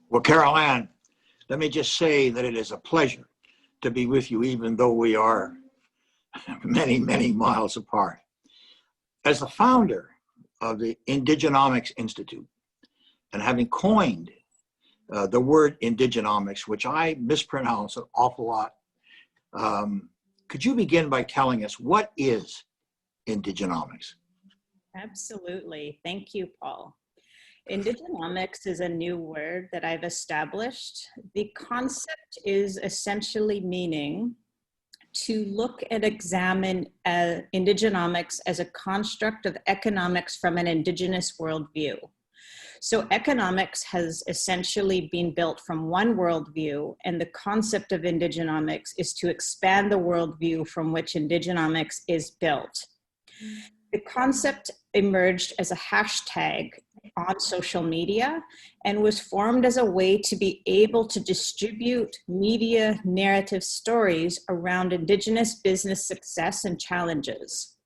Well, Carol Ann, let me just say that it is a pleasure to be with you, even though we are many, many miles apart. As the founder of the Indigenomics Institute, and having coined the word Indigenomics, which I mispronounce an awful lot, could you begin by telling us what is Indigenomics? Absolutely. Thank you, Paul. Indigenomics is a new word that I've established. The concept is essentially meaning to look and examine indigenomics as a construct of economics from an indigenous worldview. So economics has essentially been built from one worldview, and the concept of indigenomics is to expand the worldview from which indigenomics is built. The concept emerged as a hashtag on social media and was formed as a way to be able to distribute media narrative stories around Indigenous business success and challenges.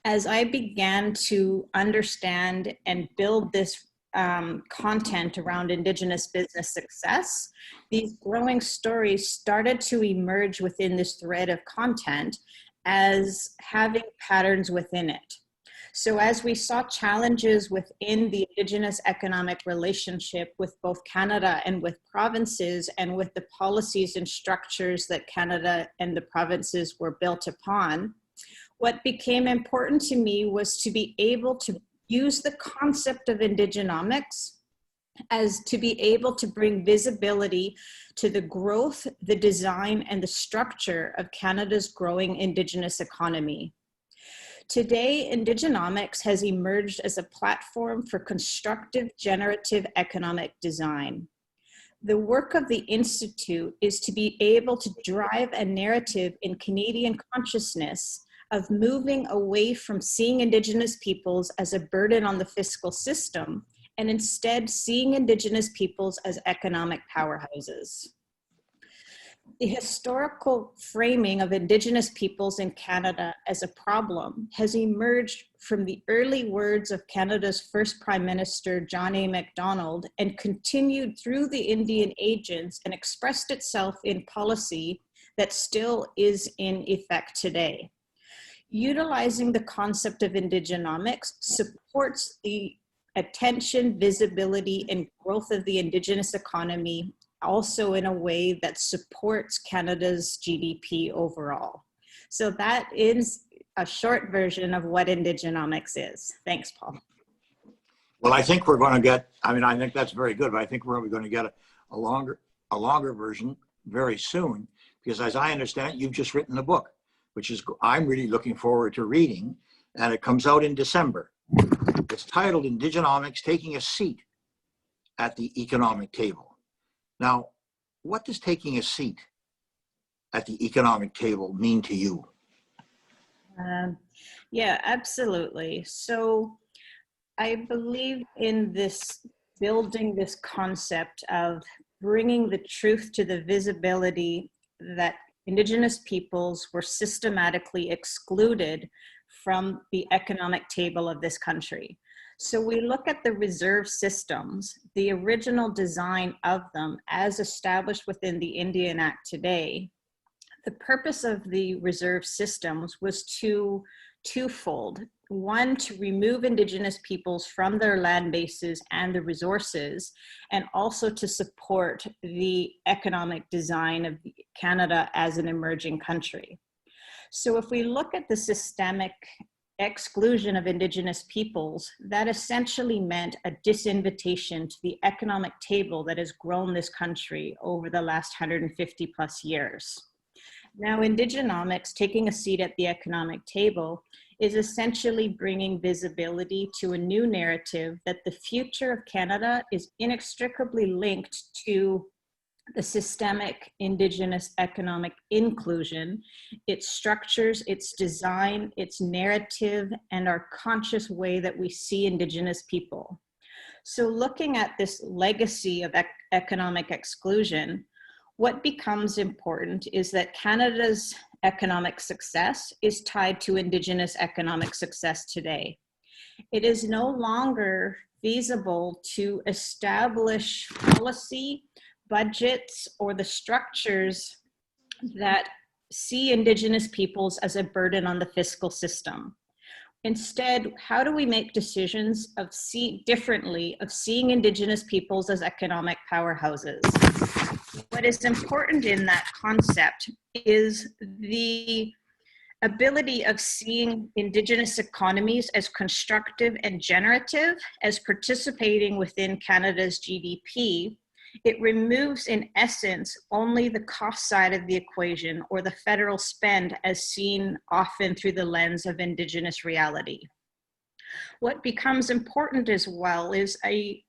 As I began to understand and build this content around Indigenous business success, these growing stories started to emerge within this thread of content as having patterns within it. So as we saw challenges within the Indigenous economic relationship with both Canada and with provinces, and with the policies and structures that Canada and the provinces were built upon, what became important to me was to be able to use the concept of Indigenomics as to be able to bring visibility to the growth, the design, and the structure of Canada's growing Indigenous economy. Today, Indigenomics has emerged as a platform for constructive generative economic design. The work of the Institute is to be able to drive a narrative in Canadian consciousness of moving away from seeing Indigenous peoples as a burden on the fiscal system, and instead seeing Indigenous peoples as economic powerhouses. The historical framing of Indigenous peoples in Canada as a problem has emerged from the early words of Canada's first Prime Minister, John A. Macdonald, and continued through the Indian agents and expressed itself in policy that still is in effect today. Utilizing the concept of Indigenomics supports the attention, visibility, and growth of the Indigenous economy, also in a way that supports Canada's GDP overall. So that is a short version of what Indigenomics is. Thanks, Paul. Well, I think we're going to get, I think that's very good, but I think we're going to get a longer version very soon, because as I understand it, you've just written a book, which is, I'm really looking forward to reading, and it comes out in December. It's titled Indigenomics, Taking a Seat at the Economic Table. Now, what does taking a seat at the economic table mean to you? Yeah, absolutely. So I believe in this, building this concept of bringing the truth to the visibility that Indigenous peoples were systematically excluded from the economic table of this country. So we look at the reserve systems, the original design of them as established within the Indian Act today. The purpose of the reserve systems was twofold. One, to remove Indigenous peoples from their land bases and the resources, and also to support the economic design of Canada as an emerging country. So if we look at the systemic exclusion of Indigenous peoples, that essentially meant a disinvitation to the economic table that has grown this country over the last 150 plus years. Now, Indigenomics, taking a seat at the economic table, is essentially bringing visibility to a new narrative that the future of Canada is inextricably linked to the systemic Indigenous economic inclusion, its structures, its design, its narrative, and our conscious way that we see Indigenous people. So looking at this legacy of economic exclusion, what becomes important is that Canada's economic success is tied to Indigenous economic success today. It is no longer feasible to establish policy, budgets, or the structures that see Indigenous peoples as a burden on the fiscal system. Instead, how do we make decisions differently of seeing Indigenous peoples as economic powerhouses? What is important in that concept is the ability of seeing Indigenous economies as constructive and generative, as participating within Canada's GDP. It removes, in essence, only the cost side of the equation, or the federal spend as seen often through the lens of Indigenous reality. What becomes important as well is a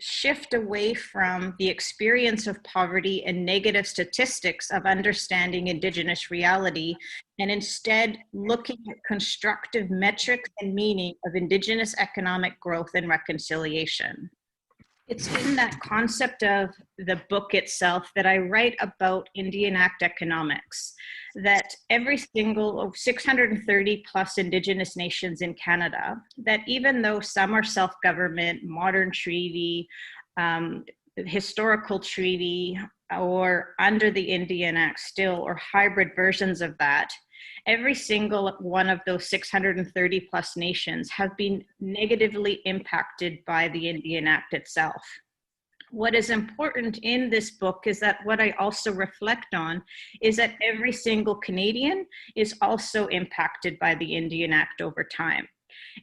shift away from the experience of poverty and negative statistics of understanding Indigenous reality, and instead looking at constructive metrics and meaning of Indigenous economic growth and reconciliation. It's in that concept of the book itself that I write about Indian Act economics, that every single 630 plus Indigenous nations in Canada, that even though some are self-government, modern treaty, historical treaty, or under the Indian Act still, or hybrid versions of that, every single one of those 630 plus nations have been negatively impacted by the Indian Act itself. What is important in this book is that what I also reflect on is that every single Canadian is also impacted by the Indian Act over time.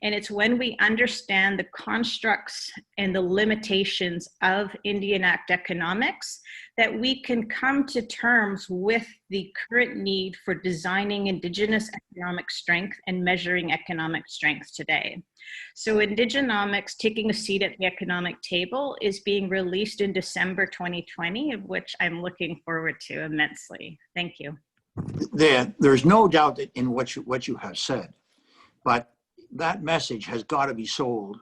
And it's when we understand the constructs and the limitations of Indian Act economics that we can come to terms with the current need for designing Indigenous economic strength and measuring economic strength today. So Indigenomics, taking a seat at the economic table, is being released in December 2020, of which I'm looking forward to immensely. Thank you. There's no doubt that in what you have said, but that message has got to be sold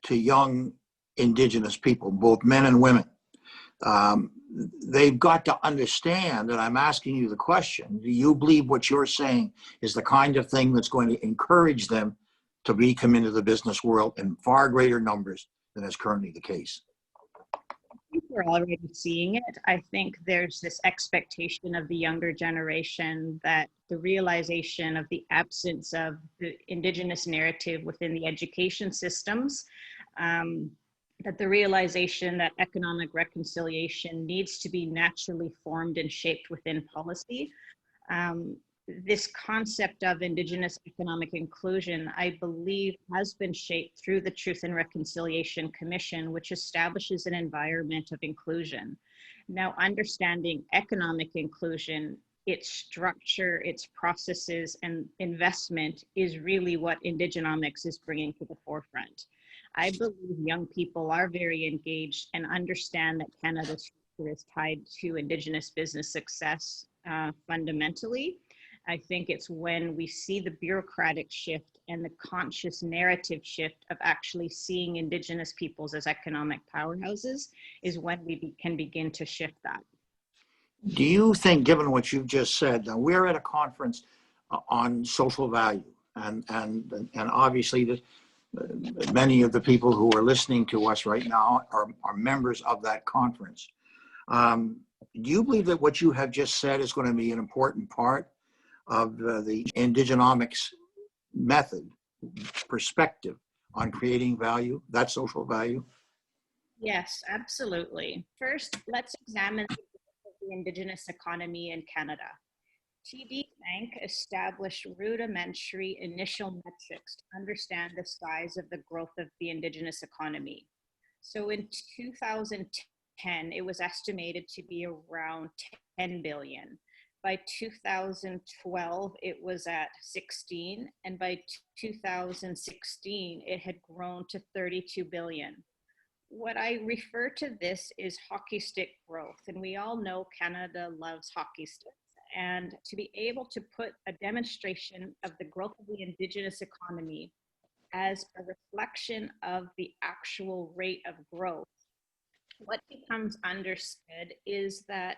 to young Indigenous people, both men and women. They've got to understand that I'm asking you the question, do you believe what you're saying is the kind of thing that's going to encourage them to come into the business world in far greater numbers than is currently the case? I think we're already seeing it. I think there's this expectation of the younger generation that the realization of the absence of the Indigenous narrative within the education systems, that the realization that economic reconciliation needs to be naturally formed and shaped within policy. This concept of Indigenous economic inclusion, I believe, has been shaped through the Truth and Reconciliation Commission, which establishes an environment of inclusion. Now, understanding economic inclusion, its structure, its processes, and investment is really what Indigenomics is bringing to the forefront. I believe young people are very engaged and understand that Canada's future is tied to Indigenous business success fundamentally. I think it's when we see the bureaucratic shift and the conscious narrative shift of actually seeing Indigenous peoples as economic powerhouses is when we can begin to shift that. Do you think, given what you've just said, now we're at a conference on social value, and obviously many of the people who are listening to us right now are members of that conference. Do you believe that what you have just said is going to be an important part of the Indigenomics method perspective on creating value, that social value? Yes, absolutely. First, let's examine the Indigenous economy in Canada. TD Bank established rudimentary initial metrics to understand the size of the growth of the Indigenous economy. So in 2010, it was estimated to be around 10 billion. By 2012, it was at 16, and by 2016, it had grown to 32 billion. What I refer to this is hockey stick growth, and we all know Canada loves hockey sticks. And to be able to put a demonstration of the growth of the Indigenous economy as a reflection of the actual rate of growth, what becomes understood is that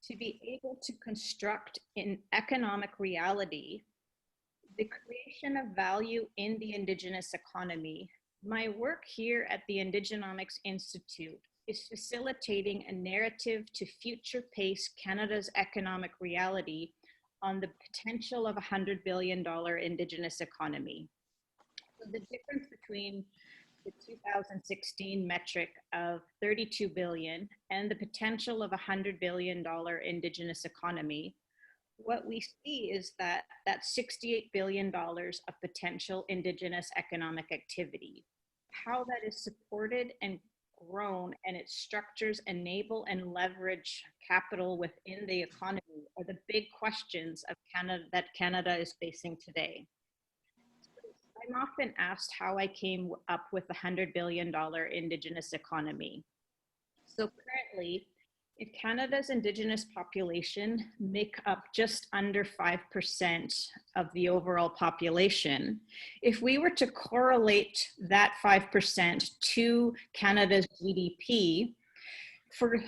to be able to construct in economic reality the creation of value in the Indigenous economy My work here at the Indigenomics Institute is facilitating a narrative to future pace Canada's economic reality on the potential of a $100 billion Indigenous economy. So the difference between the 2016 metric of 32 billion and the potential of a $100 billion Indigenous economy, what we see is that that's $68 billion of potential Indigenous economic activity. How that is supported and grown and its structures enable and leverage capital within the economy are the big questions of Canada that Canada is facing today. I'm often asked how I came up with the $100 billion Indigenous economy. So currently, if Canada's Indigenous population make up just under 5% of the overall population, if we were to correlate that 5% to Canada's GDP, for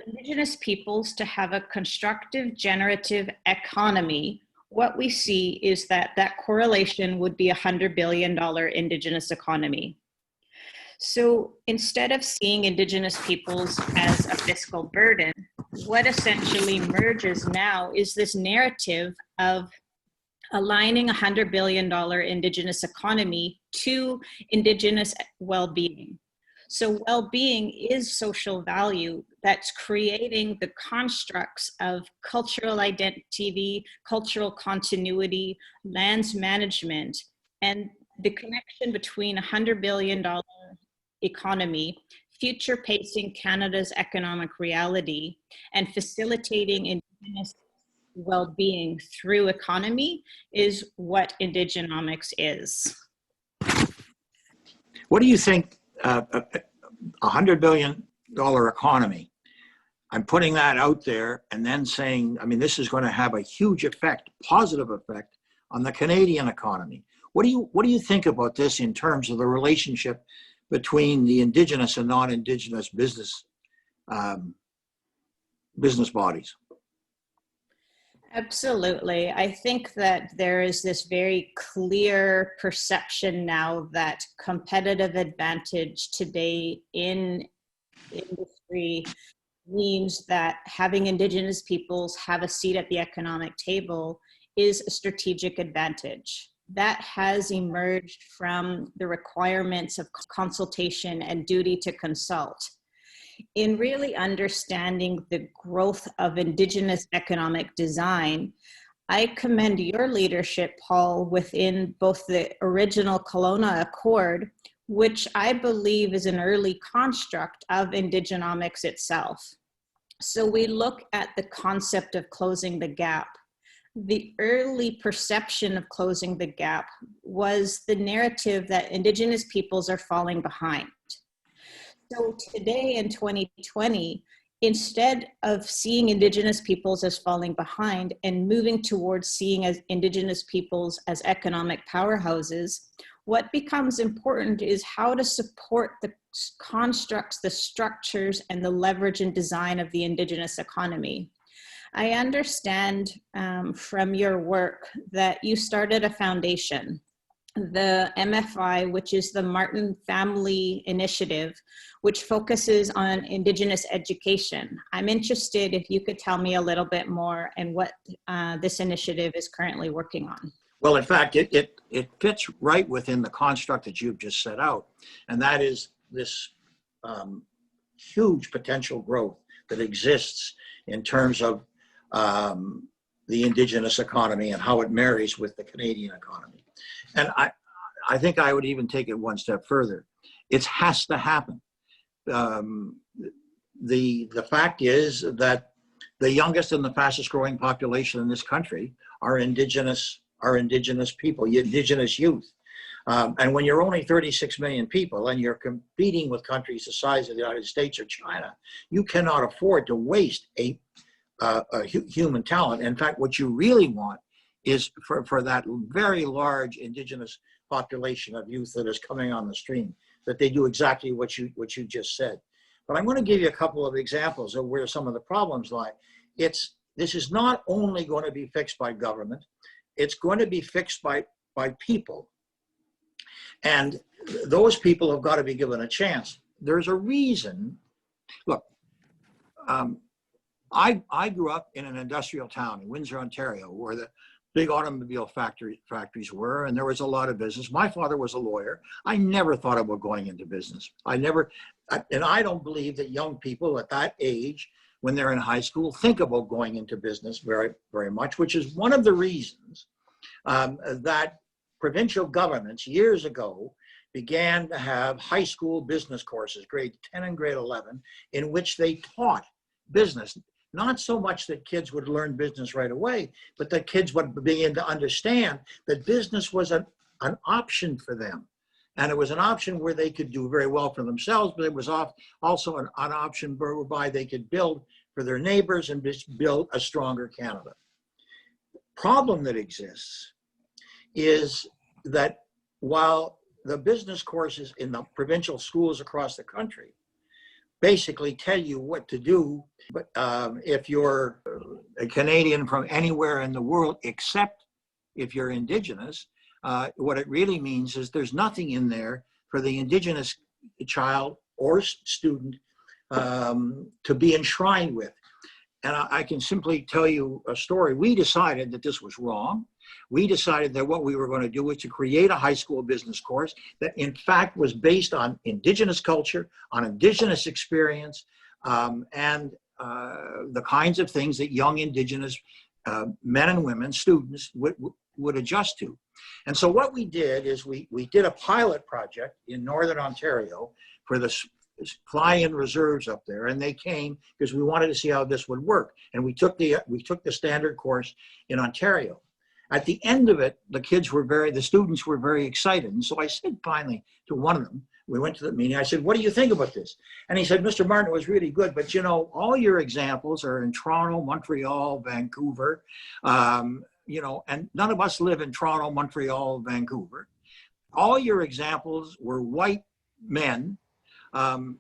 Indigenous peoples to have a constructive, generative economy, what we see is that that correlation would be a $100 billion Indigenous economy. So instead of seeing Indigenous peoples as a fiscal burden, what essentially emerges now is this narrative of aligning a $100 billion Indigenous economy to Indigenous well-being. So well-being is social value that's creating the constructs of cultural identity, cultural continuity, lands management, and the connection between a $100 billion economy, future pacing Canada's economic reality, and facilitating Indigenous well-being through economy is what Indigenomics is. What do you think, a $100 billion economy? I'm putting that out there and then saying, I mean, this is going to have a huge effect, positive effect on the Canadian economy. What do you think about this in terms of the relationship between the Indigenous and non-Indigenous business bodies? Absolutely. I think that there is this very clear perception now that competitive advantage today in industry means that having Indigenous peoples have a seat at the economic table is a strategic advantage. That has emerged from the requirements of consultation and duty to consult. In really understanding the growth of Indigenous economic design, I commend your leadership, Paul, within both the original Kelowna Accord, which I believe is an early construct of Indigenomics itself. So we look at the concept of closing the gap. The early perception of closing the gap was the narrative that Indigenous peoples are falling behind. So today in 2020, instead of seeing Indigenous peoples as falling behind and moving towards seeing as Indigenous peoples as economic powerhouses, what becomes important is how to support the constructs, the structures, and the leverage and design of the Indigenous economy. I understand from your work that you started a foundation, the MFI, which is the Martin Family Initiative, which focuses on Indigenous education. I'm interested if you could tell me a little bit more and what this initiative is currently working on. Well, in fact, it fits right within the construct that you've just set out, and that is this huge potential growth that exists in terms of the Indigenous economy and how it marries with the Canadian economy. And I think I would even take it one step further. It has to happen. The fact is that the youngest and the fastest growing population in this country are Indigenous people, Indigenous youth. And when you're only 36 million people and you're competing with countries the size of the United States or China, you cannot afford to waste a human talent. In fact, what you really want is for that very large Indigenous population of youth that is coming on the stream, that they do exactly what you just said. But I'm going to give you a couple of examples of where some of the problems lie. This is not only going to be fixed by government, it's going to be fixed by people. And those people have got to be given a chance. There's a reason. Look, I grew up in an industrial town in Windsor, Ontario, where the big automobile factories were, and there was a lot of business. My father was a lawyer. I never thought about going into business. And I don't believe that young people at that age, when they're in high school, think about going into business very, very much, which is one of the reasons that provincial governments years ago began to have high school business courses, grade 10 and grade 11, in which they taught business. Not so much that kids would learn business right away, but that kids would begin to understand that business was an option for them. And it was an option where they could do very well for themselves, but it was also an option whereby they could build for their neighbors and build a stronger Canada. Problem that exists is that while the business courses in the provincial schools across the country basically tell you what to do, but if you're a Canadian from anywhere in the world, except if you're Indigenous, what it really means is there's nothing in there for the Indigenous child or student to be enshrined with. And I can simply tell you a story. We decided that this was wrong. We decided that what we were going to do was to create a high school business course that in fact was based on Indigenous culture, on Indigenous experience, and the kinds of things that young Indigenous men and women, students, would adjust to. And so what we did is we did a pilot project in Northern Ontario for the fly-in reserves up there, and they came because we wanted to see how this would work. And we took the standard course in Ontario. At the end of it, the students were very excited. And so I said finally to one of them, we went to the meeting, I said, what do you think about this? And he said, Mr. Martin, it was really good, but you know, all your examples are in Toronto, Montreal, Vancouver, you know, and none of us live in Toronto, Montreal, Vancouver. All your examples were white men.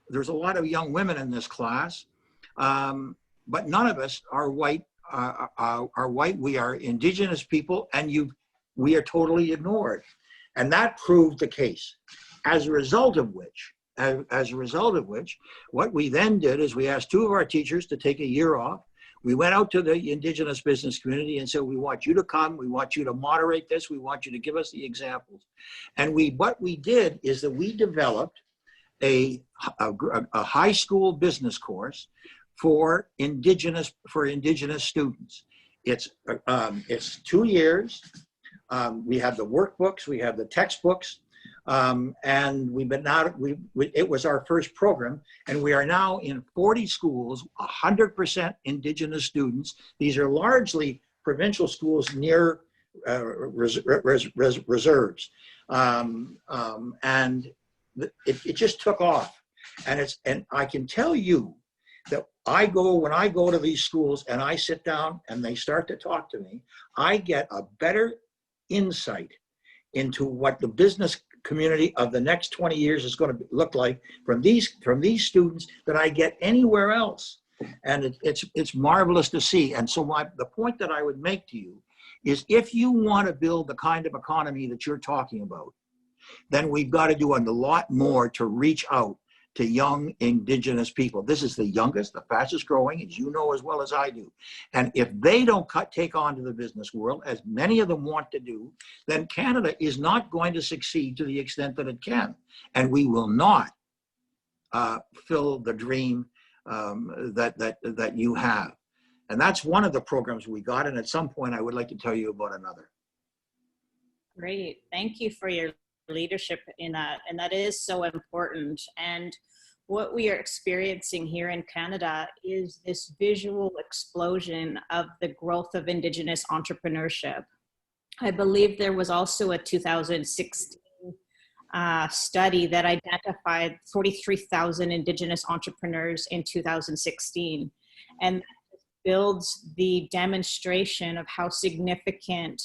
There's a lot of young women in this class, but none of us are white. Are white. We are Indigenous people, and we are totally ignored, and that proved the case. As a result of which, what we then did is we asked two of our teachers to take a year off. We went out to the Indigenous business community and said, we want you to come, we want you to moderate this, we want you to give us the examples. And what we did is that we developed a high school business course for Indigenous students. It's 2 years. We have the workbooks, we have the textbooks, and it was our first program, and we are now in 40 schools, 100% Indigenous students. These are largely provincial schools near reserves, and it just took off, and I can tell you that when I go to these schools and I sit down and they start to talk to me, I get a better insight into what the business community of the next 20 years is going to look like from these students than I get anywhere else. And it's marvelous to see. And so the point that I would make to you is, if you want to build the kind of economy that you're talking about, then we've got to do a lot more to reach out to young Indigenous people. This is the youngest, the fastest growing, as you know as well as I do. And if they don't take on to the business world, as many of them want to do, then Canada is not going to succeed to the extent that it can. And we will not fill the dream that you have. And that's one of the programs we got. And at some point, I would like to tell you about another. Great. Thank you for your leadership in that, and that is so important. And what we are experiencing here in Canada is this visual explosion of the growth of Indigenous entrepreneurship. I believe there was also a 2016 study that identified 43,000 Indigenous entrepreneurs in 2016, and that builds the demonstration of how significant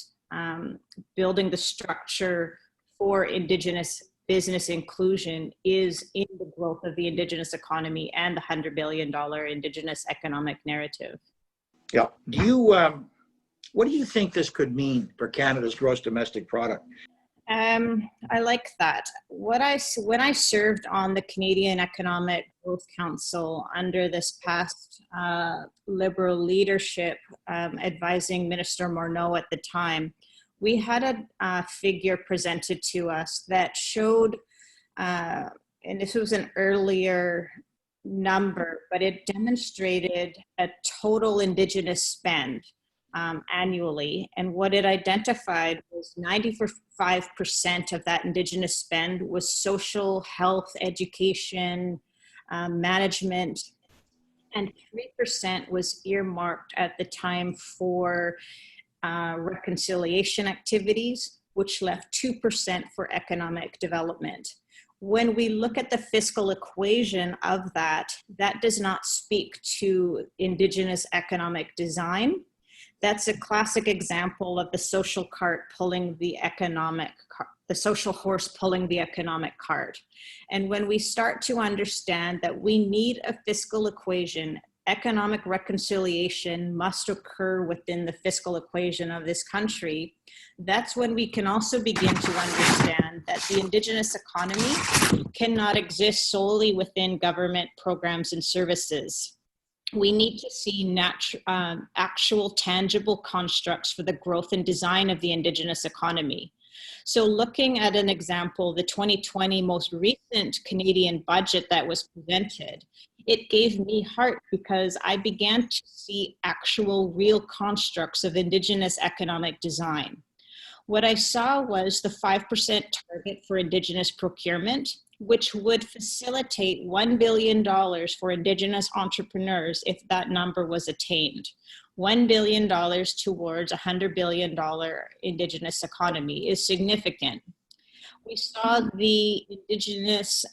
building the structure for Indigenous business inclusion is in the growth of the Indigenous economy and the $100 billion Indigenous economic narrative. Yeah. What do you think this could mean for Canada's gross domestic product? I like that. When I served on the Canadian Economic Growth Council under this past Liberal leadership, advising Minister Morneau at the time, we had a figure presented to us that showed, and this was an earlier number, but it demonstrated a total Indigenous spend annually. And what it identified was 95% of that Indigenous spend was social, health, education, management, and 3% was earmarked at the time for reconciliation activities, which left 2% for economic development. When we look at the fiscal equation of that, that does not speak to Indigenous economic design. That's a classic example of the social cart pulling the social horse pulling the economic cart. And when we start to understand that we need a fiscal equation, economic reconciliation must occur within the fiscal equation of this country, that's when we can also begin to understand that the Indigenous economy cannot exist solely within government programs and services. We need to see actual tangible constructs for the growth and design of the Indigenous economy. So looking at an example, the 2020 most recent Canadian budget that was presented, it gave me heart because I began to see actual real constructs of Indigenous economic design. What I saw was the 5% target for Indigenous procurement, which would facilitate $1 billion for Indigenous entrepreneurs if that number was attained. $1 billion towards a $100 billion Indigenous economy is significant. We saw the Indigenous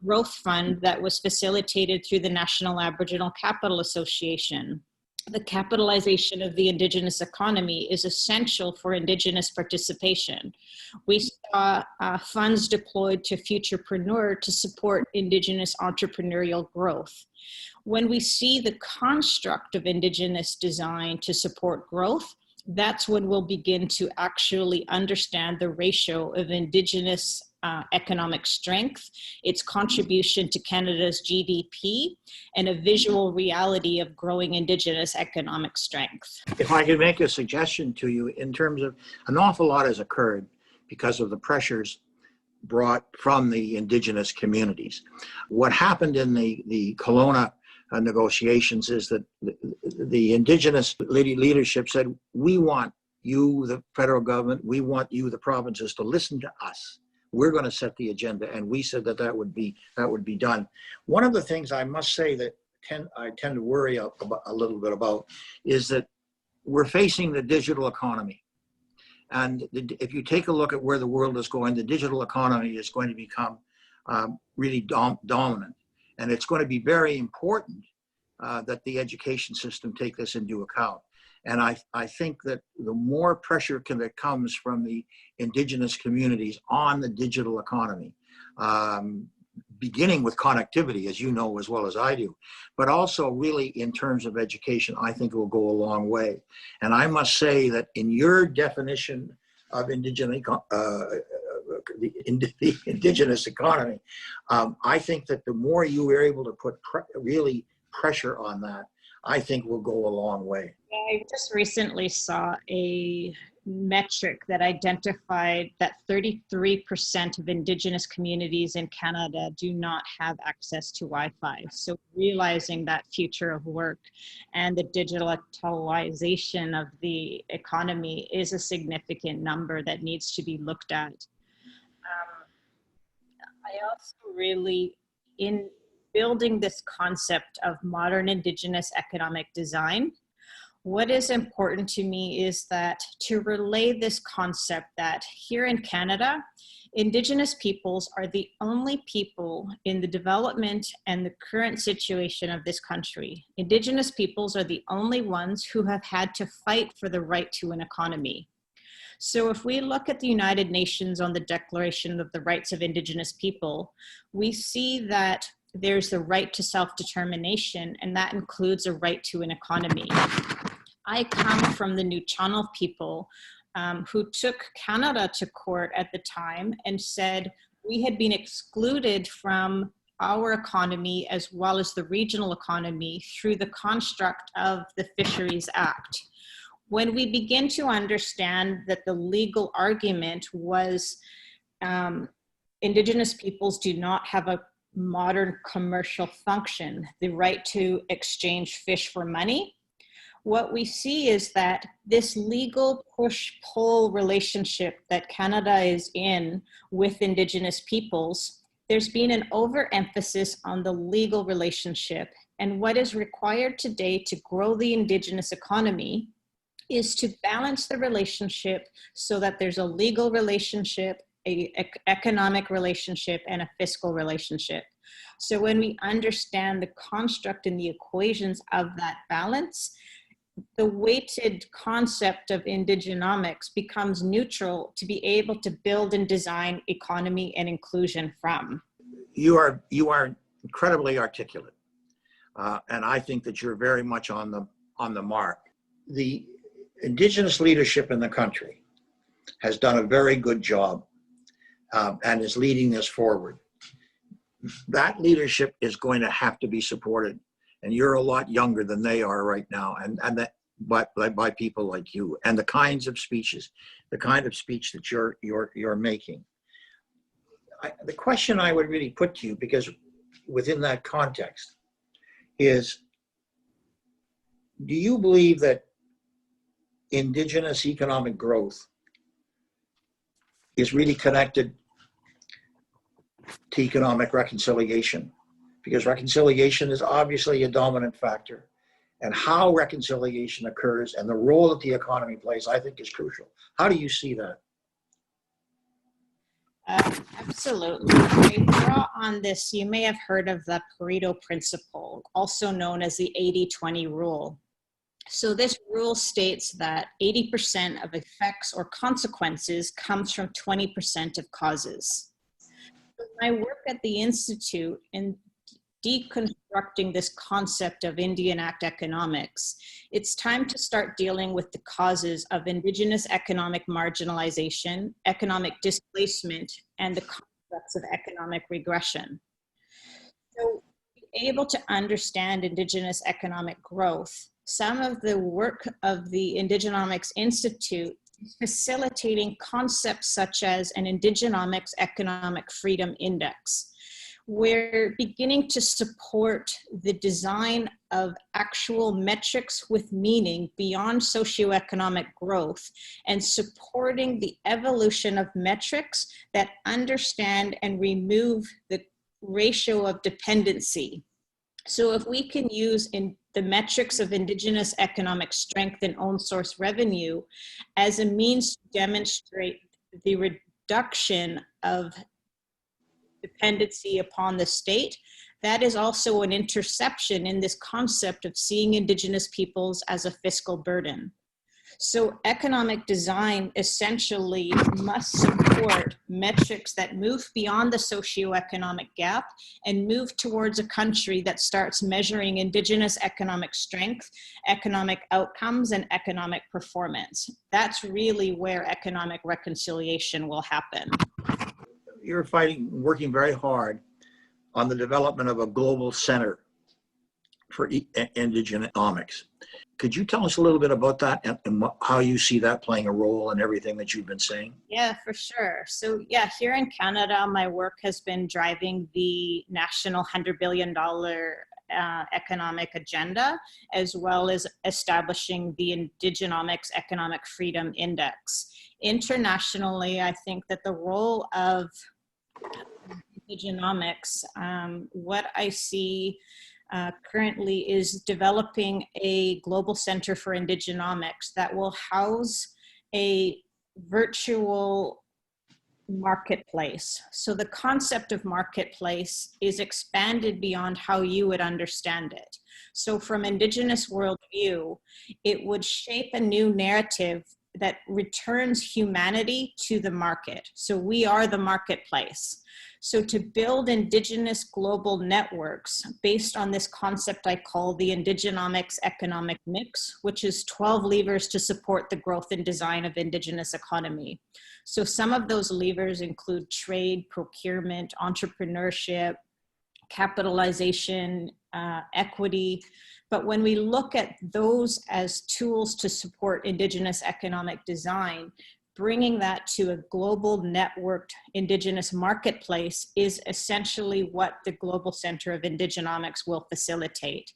Growth Fund that was facilitated through the National Aboriginal Capital Association. The capitalization of the Indigenous economy is essential for Indigenous participation. We saw funds deployed to Futurepreneur to support Indigenous entrepreneurial growth. When we see the construct of Indigenous design to support growth, that's when we'll begin to actually understand the ratio of Indigenous economic strength, its contribution to Canada's GDP, and a visual reality of growing Indigenous economic strength. If I could make a suggestion to you in terms of an awful lot has occurred because of the pressures brought from the Indigenous communities. What happened in the Kelowna negotiations is that the Indigenous leadership said, we want you, the federal government, we want you, the provinces, to listen to us. We're going to set the agenda, and we said that would be done. One of the things I must say that I tend to worry a little bit about is that we're facing the digital economy, and if you take a look at where the world is going, the digital economy is going to become really dominant, and it's going to be very important that the education system take this into account. And I think that the more pressure that comes from the Indigenous communities on the digital economy, beginning with connectivity, as you know as well as I do, but also really in terms of education, I think it will go a long way. And I must say that in your definition of the Indigenous economy, I think that the more you are able to put really pressure on that, I think will go a long way. I just recently saw a metric that identified that 33% of Indigenous communities in Canada do not have access to Wi-Fi. So realizing that future of work and the digitalization of the economy is a significant number that needs to be looked at. I also really, in building this concept of modern Indigenous economic design, what is important to me is that to relay this concept that here in Canada, Indigenous peoples are the only people in the development and the current situation of this country. Indigenous peoples are the only ones who have had to fight for the right to an economy. So if we look at the United Nations on the Declaration of the Rights of Indigenous People, we see that there's the right to self-determination, and that includes a right to an economy. I come from the Nuu-chah-nulth people, who took Canada to court at the time and said we had been excluded from our economy as well as the regional economy through the construct of the Fisheries Act. When we begin to understand that the legal argument was Indigenous peoples do not have a modern commercial function, the right to exchange fish for money, what we see is that this legal push-pull relationship that Canada is in with Indigenous peoples, there's been an overemphasis on the legal relationship. And what is required today to grow the Indigenous economy is to balance the relationship so that there's a legal relationship, an economic relationship, and a fiscal relationship. So when we understand the construct and the equations of that balance, the weighted concept of Indigenomics becomes neutral to be able to build and design economy and inclusion from. You are incredibly articulate, and I think that you're very much on the mark. The Indigenous leadership in the country has done a very good job and is leading this forward. That leadership is going to have to be supported. And you're a lot younger than they are right now, and that by people like you, and the kinds of speeches, the kind of speech that you're making. The question I would really put to you, because within that context, is: do you believe that Indigenous economic growth is really connected to economic reconciliation? Because reconciliation is obviously a dominant factor, and how reconciliation occurs and the role that the economy plays, I think, is crucial. How do you see that? Absolutely. I draw on this, you may have heard of the Pareto principle, also known as the 80-20 rule. So this rule states that 80% of effects or consequences comes from 20% of causes. My work at the Institute in deconstructing this concept of Indian Act economics, it's time to start dealing with the causes of Indigenous economic marginalization, economic displacement, and the concepts of economic regression. So, being able to understand Indigenous economic growth, some of the work of the Indigenomics Institute is facilitating concepts such as an Indigenomics Economic Freedom Index. We're beginning to support the design of actual metrics with meaning beyond socioeconomic growth, and supporting the evolution of metrics that understand and remove the ratio of dependency. So if we can use in the metrics of Indigenous economic strength and own source revenue as a means to demonstrate the reduction of dependency upon the state, that is also an interception in this concept of seeing Indigenous peoples as a fiscal burden. So economic design essentially must support metrics that move beyond the socioeconomic gap and move towards a country that starts measuring Indigenous economic strength, economic outcomes, and economic performance. That's really where economic reconciliation will happen. You're working very hard on the development of a global center for Indigenomics. Could you tell us a little bit about that and how you see that playing a role in everything that you've been saying? Yeah, for sure. So yeah, here in Canada, my work has been driving the national $100 billion economic agenda, as well as establishing the Indigenomics Economic Freedom Index. Internationally, I think that the role of Indigenomics, what I see currently is developing a global center for Indigenomics that will house a virtual marketplace. So the concept of marketplace is expanded beyond how you would understand it. So from Indigenous worldview, it would shape a new narrative that returns humanity to the market. So we are the marketplace. So to build indigenous global networks based on this concept I call the Indigenomics economic mix, which is 12 levers to support the growth and design of indigenous economy. So some of those levers include trade, procurement, entrepreneurship, capitalization, equity. But when we look at those as tools to support indigenous economic design, bringing that to a global networked indigenous marketplace is essentially what the Global Center of Indigenomics will facilitate.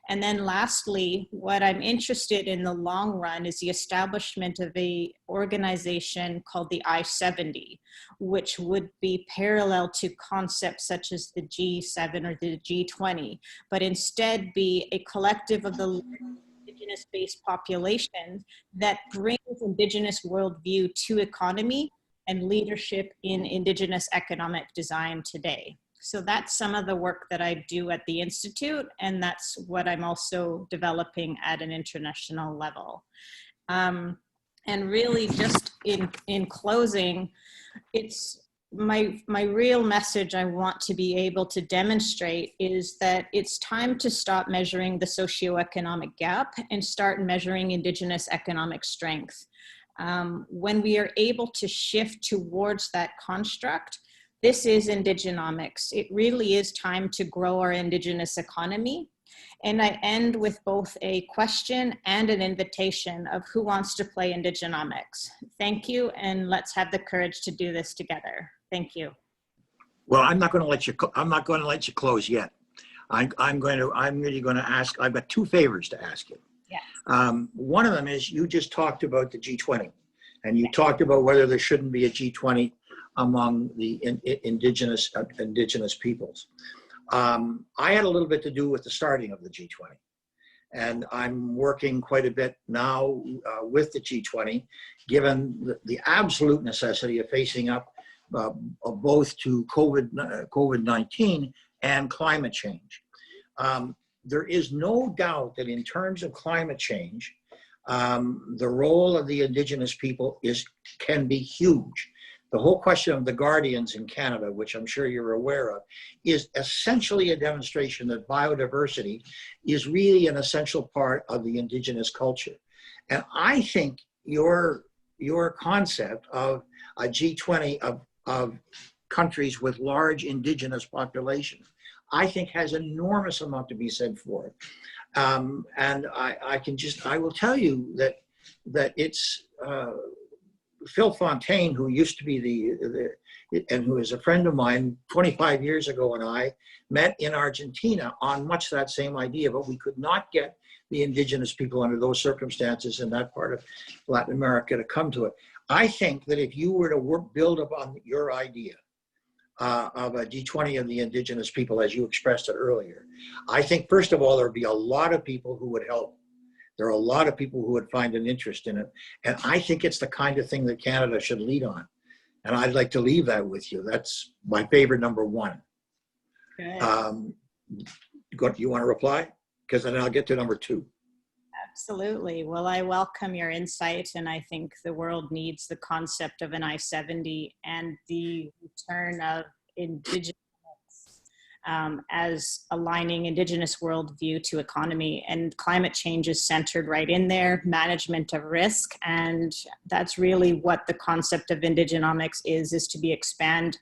And then lastly, what I'm interested in the long run is the establishment of an organization called the I-70, which would be parallel to concepts such as the G7 or the G20, but instead be a collective of the indigenous-based populations that brings indigenous worldview to economy and leadership in indigenous economic design today. So that's some of the work that I do at the Institute, and that's what I'm also developing at an international level. And really just in closing, it's my real message I want to be able to demonstrate is that it's time to stop measuring the socioeconomic gap and start measuring indigenous economic strength. When we are able to shift towards that construct, this is Indigenomics. It really is time to grow our indigenous economy. And I end with both a question and an invitation of who wants to play Indigenomics. Thank you, and let's have the courage to do this together. Thank you. Well, I'm not going to let you close yet. I'm really going to ask, I've got two favors to ask you. Yes. One of them is you just talked about the G20, and you talked about whether there shouldn't be a G20 among the indigenous peoples. I had a little bit to do with the starting of the G20, and I'm working quite a bit now with the G20, given the absolute necessity of facing up both to COVID-19 and climate change. There is no doubt that in terms of climate change, the role of the indigenous people can be huge. The whole question of the Guardians in Canada, which I'm sure you're aware of, is essentially a demonstration that biodiversity is really an essential part of the indigenous culture. And I think your concept of a G20 of countries with large indigenous populations, I think has enormous amount to be said for it. And I will tell you that it's, Phil Fontaine, who used to be and who is a friend of mine 25 years ago, and I met in Argentina on much that same idea, but we could not get the indigenous people under those circumstances in that part of Latin America to come to it. I think that if you were to build upon your idea of a G20 of the indigenous people, as you expressed it earlier, I think, first of all, there'd be a lot of people who would help. There are a lot of people who would find an interest in it. And I think it's the kind of thing that Canada should lead on. And I'd like to leave that with you. That's my favorite number one. Good. You want to reply? Because then I'll get to number two. Absolutely. Well, I welcome your insight, and I think the world needs the concept of an I-70 and the return of indigenous as aligning indigenous worldview to economy, and climate change is centered right in there, management of risk, and that's really what the concept of Indigenomics is to be expand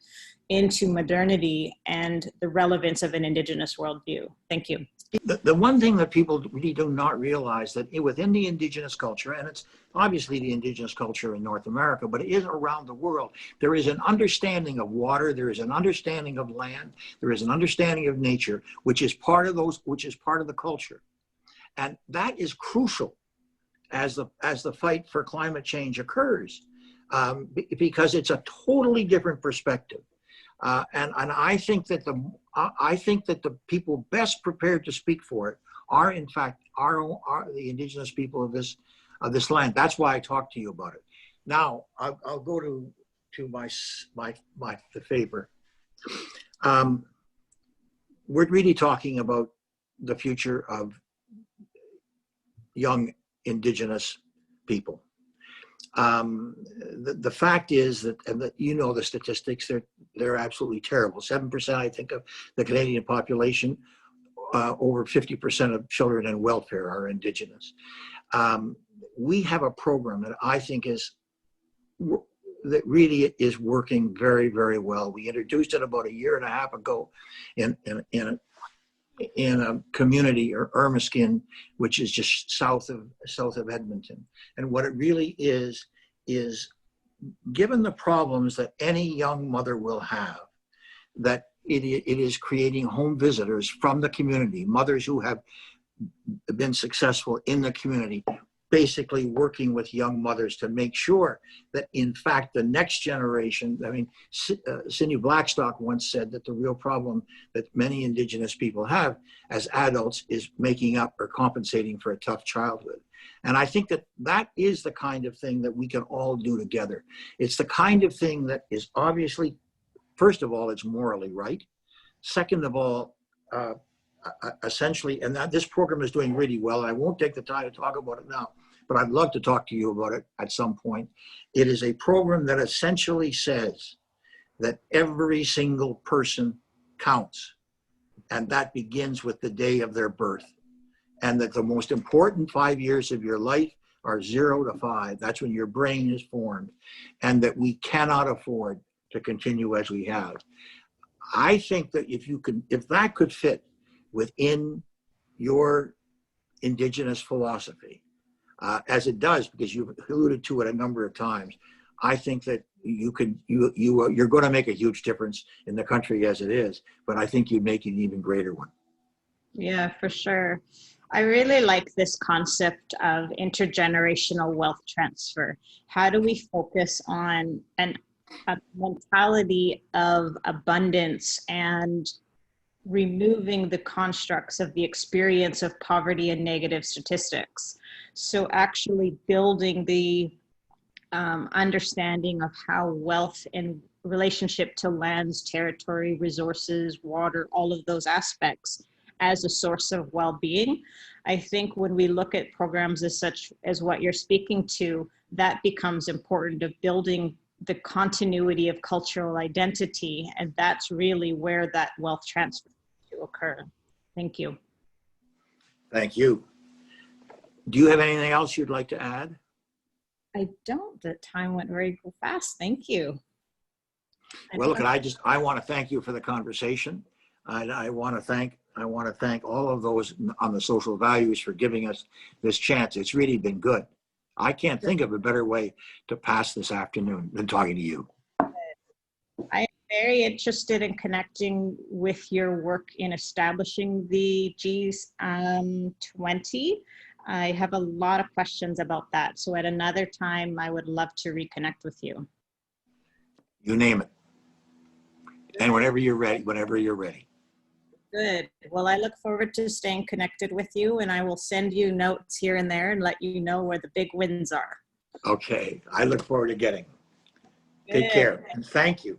into modernity and the relevance of an indigenous worldview. Thank you. The one thing that people really do not realize that within the indigenous culture, and it's obviously the indigenous culture in North America, but it is around the world, there is an understanding of water, there is an understanding of land, there is an understanding of nature, which is part of the culture. And that is crucial as the fight for climate change occurs, because it's a totally different perspective. And I think that the people best prepared to speak for it are, in fact, are the indigenous people of this land. That's why I talked to you about it. Now I'll go to the favor. We're really talking about the future of young indigenous people. The fact is that, and that you know the statistics, they're absolutely terrible. 7%, I think, of the Canadian population, over 50% of children in welfare are Indigenous. We have a program that I think that really is working very, very well. We introduced it about a year and a half ago in a community, or Ermiskin, which is just south of Edmonton. And what it really is given the problems that any young mother will have, that it is creating home visitors from the community, mothers who have been successful in the community, basically working with young mothers to make sure that, in fact, the next generation, I mean, Cindy Blackstock once said that the real problem that many Indigenous people have as adults is making up or compensating for a tough childhood. And I think that that is the kind of thing that we can all do together. It's the kind of thing that is obviously, first of all, it's morally right. Second of all, essentially, and that this program is doing really well, and I won't take the time to talk about it now, but I'd love to talk to you about it at some point. It is a program that essentially says that every single person counts, and that begins with the day of their birth, and that the most important 5 years of your life are 0 to 5. That's when your brain is formed, and that we cannot afford to continue as we have. I think that if that could fit within your Indigenous philosophy, as it does, because you've alluded to it a number of times, I think that you're going to make a huge difference in the country as it is, but I think you'd make an even greater one. Yeah, for sure. I really like this concept of intergenerational wealth transfer. How do we focus on a mentality of abundance and removing the constructs of the experience of poverty and negative statistics? So actually building the understanding of how wealth in relationship to lands, territory, resources, water, all of those aspects as a source of well-being. I think when we look at programs as such as what you're speaking to, that becomes important, of building the continuity of cultural identity, and that's really where that wealth transfer to occur. Thank you. Thank you. Do you have anything else you'd like to add? I don't. The time went very fast. Thank you. Well, look, I want to thank you for the conversation. I want to thank all of those on the social values for giving us this chance. It's really been good. I can't think of a better way to pass this afternoon than talking to you. I'm very interested in connecting with your work in establishing the G20. I have a lot of questions about that. So at another time, I would love to reconnect with you. You name it. And whenever you're ready. Good. Well, I look forward to staying connected with you, and I will send you notes here and there and let you know where the big wins are. Okay. I look forward to getting them. Good. Take care and thank you.